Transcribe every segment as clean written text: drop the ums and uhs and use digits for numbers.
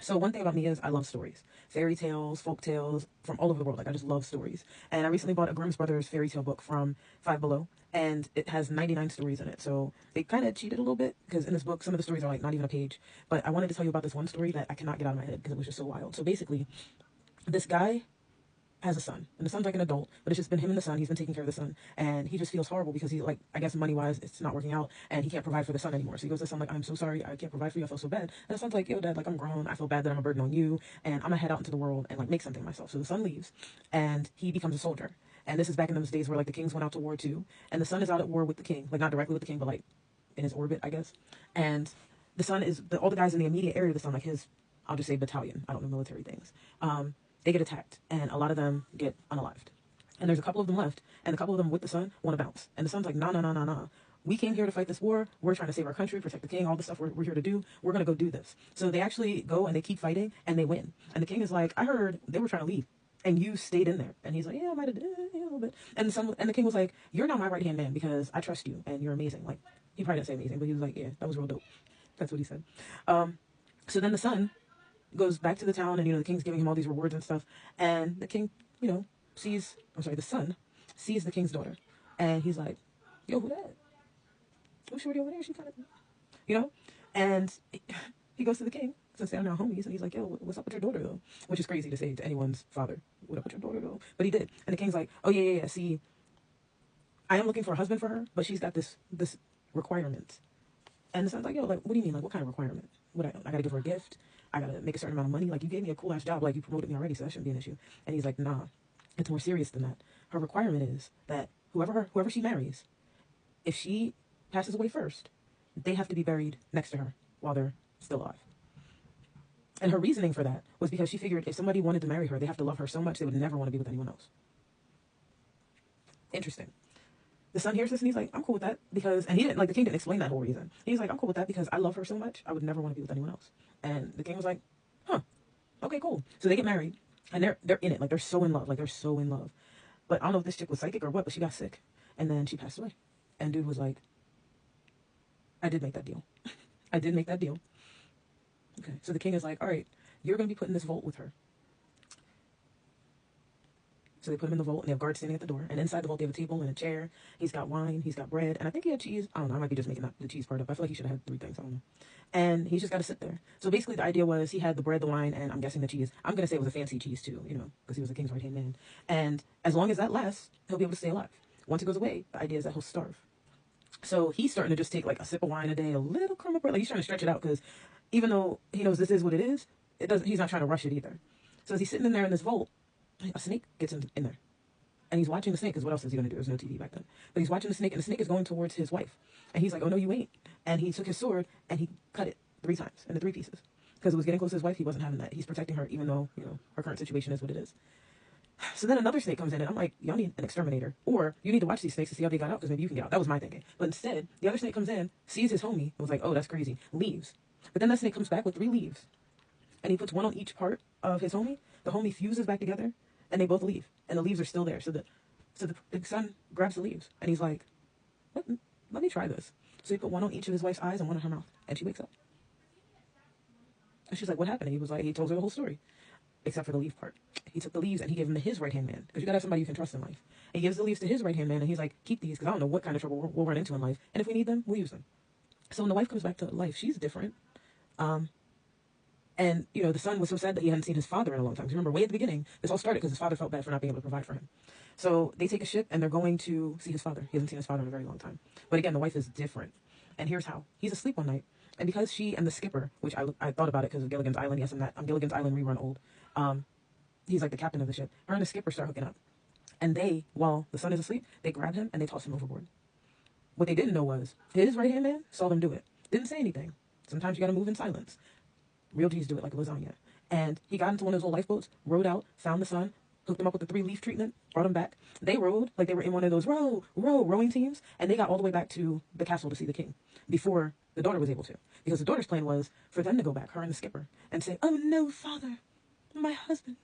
So one thing about me is I love stories, fairy tales, folk tales from all over the world. Like I just love stories. And I recently bought a Grimm Brothers fairy tale book from Five Below, and it has 99 stories in it. So they kind of cheated a little bit because in this book some of the stories are like not even a page. But I wanted to tell you about this one story that I cannot get out of my head because it was just so wild. So basically, this guy has a son, and the son's like an adult, but it's just been him and the son. He's been taking care of the son, and he just feels horrible because he, like, I guess money wise, it's not working out, and he can't provide for the son anymore. So he goes to the son like, "I'm so sorry, I can't provide for you. I feel so bad." And the son's like, "Yo, dad, like I'm grown. I feel bad that I'm a burden on you, and I'm gonna head out into the world and like make something of myself." So the son leaves, and he becomes a soldier. And this is back in those days where like the kings went out to war too, and the son is out at war with the king, like not directly with the king, but like in his orbit, I guess. And the son is all the guys in the immediate area of the son, like his, I'll just say battalion. I don't know military things. They get attacked, and a lot of them get unalived. And there's a couple of them left, and a couple of them with the son want to bounce. And the son's like, "Nah, nah, nah, nah, nah. We came here to fight this war. We're trying to save our country, protect the king, all the stuff we're here to do. We're going to go do this." So they actually go and they keep fighting, and they win. And the king is like, "I heard they were trying to leave, and you stayed in there." And he's like, "Yeah, I might have, yeah, a little bit." And the king was like, "You're now my right-hand man because I trust you, and you're amazing." Like, he probably didn't say amazing, but he was like, "Yeah, that was real dope." That's what he said. So then the son goes back to the town, and the king's giving him all these rewards and stuff, and the king, sees, I'm sorry, the son sees the king's daughter, and he's like, "Yo, who that? Who's shorty over there? She kind of, you know," and he goes to the king since they're now homies, and he's like, "Yo, what's up with your daughter though?" Which is crazy to say to anyone's father, "What up with your daughter though?" But he did, and the king's like, "Oh yeah, yeah, yeah. See, I am looking for a husband for her, but she's got this requirement." And the son's like, "Yo, like, what do you mean? Like, what kind of requirement? What I gotta give her a gift? I gotta make a certain amount of money? Like, you gave me a cool ass job, like you promoted me already, so that shouldn't be an issue." And he's like, "Nah, it's more serious than that. Her requirement is that whoever she marries, if she passes away first, they have to be buried next to her while they're still alive." And her reasoning for that was because she figured if somebody wanted to marry her, they have to love her so much they would never want to be with anyone else. Interesting. The son hears this and he's like, "I'm cool with that," because, and he didn't, like, the king didn't explain that whole reason. He's like, "I'm cool with that because I love her so much, I would never want to be with anyone else." And the king was like, "Huh, okay, cool." So they get married, and they're in it, like they're so in love, like they're so in love. But I don't know if this chick was psychic or what, but she got sick, and then she passed away. And dude was like, "I did make that deal. I did make that deal." Okay, so the king is like, "All right, you're gonna be put in this vault with her." So they put him in the vault, and they have guards standing at the door. And inside the vault, they have a table and a chair. He's got wine, he's got bread, and I think he had cheese. I don't know. I might be just making the cheese part up. I feel like he should have had three things. I don't know. And he's just got to sit there. So basically, the idea was he had the bread, the wine, and I'm guessing the cheese. I'm gonna say it was a fancy cheese too, because he was the king's right hand man. And as long as that lasts, he'll be able to stay alive. Once it goes away, the idea is that he'll starve. So he's starting to just take like a sip of wine a day, a little crumb of bread. Like he's trying to stretch it out because even though he knows this is what it is, it doesn't. He's not trying to rush it either. So as he's sitting in there in this vault, a snake gets in there. And he's watching the snake, because what else is he going to do? There's no TV back then. But he's watching the snake, and the snake is going towards his wife. And he's like, "Oh, no, you ain't." And he took his sword, and he cut it 3 times into 3 pieces. Because it was getting close to his wife, he wasn't having that. He's protecting her, even though, her current situation is what it is. So then another snake comes in, and I'm like, "Y'all need an exterminator. Or you need to watch these snakes to see how they got out, because maybe you can get out." That was my thinking. But instead, the other snake comes in, sees his homie, and was like, "Oh, that's crazy," leaves. But then that snake comes back with 3 leaves. And he puts one on each part of his homie. The homie fuses back together, and they both leave. And the leaves are still there. So the son grabs the leaves, and he's like, let me try this." So he put one on each of his wife's eyes and one on her mouth, and she wakes up. And she's like, "What happened?" And he was like, he told her the whole story, except for the leaf part. He took the leaves and he gave them to his right-hand man, because you gotta have somebody you can trust in life. And he gives the leaves to his right-hand man, and he's like, "Keep these, because I don't know what kind of trouble we'll run into in life, and if we need them, we'll use them." So when the wife comes back to life, she's different. And, the son was so sad that he hadn't seen his father in a long time. 'Cause remember, way at the beginning, this all started because his father felt bad for not being able to provide for him. So they take a ship, and they're going to see his father. He hasn't seen his father in a very long time. But again, the wife is different. And here's how. He's asleep one night. And because she and the skipper, which I thought about it because of Gilligan's Island. Yes, I'm Gilligan's Island rerun old. He's like the captain of the ship. Her and the skipper start hooking up. And they, while the son is asleep, they grab him and they toss him overboard. What they didn't know was his right-hand man saw them do it. Didn't say anything. Sometimes you got to move in silence. Real G's do it like a lasagna. And he got into one of those old lifeboats, rowed out, found the son, hooked him up with the 3-leaf treatment, brought him back. They rowed like they were in one of those rowing teams, and they got all the way back to the castle to see the king before the daughter was able to. Because the daughter's plan was for them to go back, her and the skipper, and say, "Oh no, father, my husband."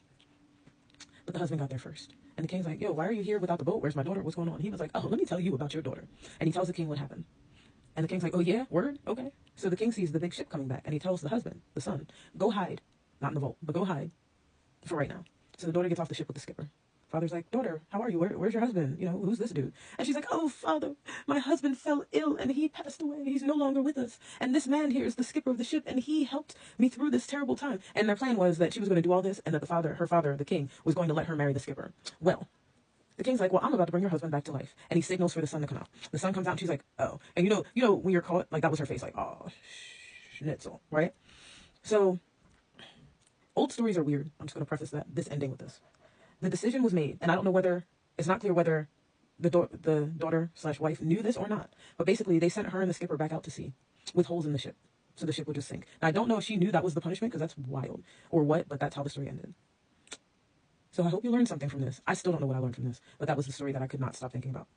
But the husband got there first. And the king's like, "Yo, why are you here without the boat? Where's my daughter? What's going on?" He was like, "Oh, let me tell you about your daughter." And he tells the king what happened. And the king's like, "Oh yeah, word? Okay." So the king sees the big ship coming back, and he tells the husband, the son, "Go hide not in the vault, but go hide for right now. So the daughter gets off the ship with the skipper. Father's like, daughter, how are you? Where's your husband? You know, who's this dude? And she's like, oh, father, my husband fell ill and he passed away. He's no longer with us. And this man here is the skipper of the ship and he helped me through this terrible time. And their plan was that she was going to do all this and that her father, the king, was going to let her marry the skipper. Well, the king's like, well, I'm about to bring your husband back to life. And he signals for the sun to come out. The sun comes out and she's like, oh. And you know, when you're caught, like that was her face, like, oh, schnitzel, right? So old stories are weird. I'm just going to preface this ending with this. The decision was made, and I don't know whether, it's not clear whether the daughter/wife knew this or not, but basically they sent her and the skipper back out to sea with holes in the ship, so the ship would just sink. Now, I don't know if she knew that was the punishment, because that's wild, or what, but that's how the story ended. So I hope you learned something from this. I still don't know what I learned from this, but that was the story that I could not stop thinking about.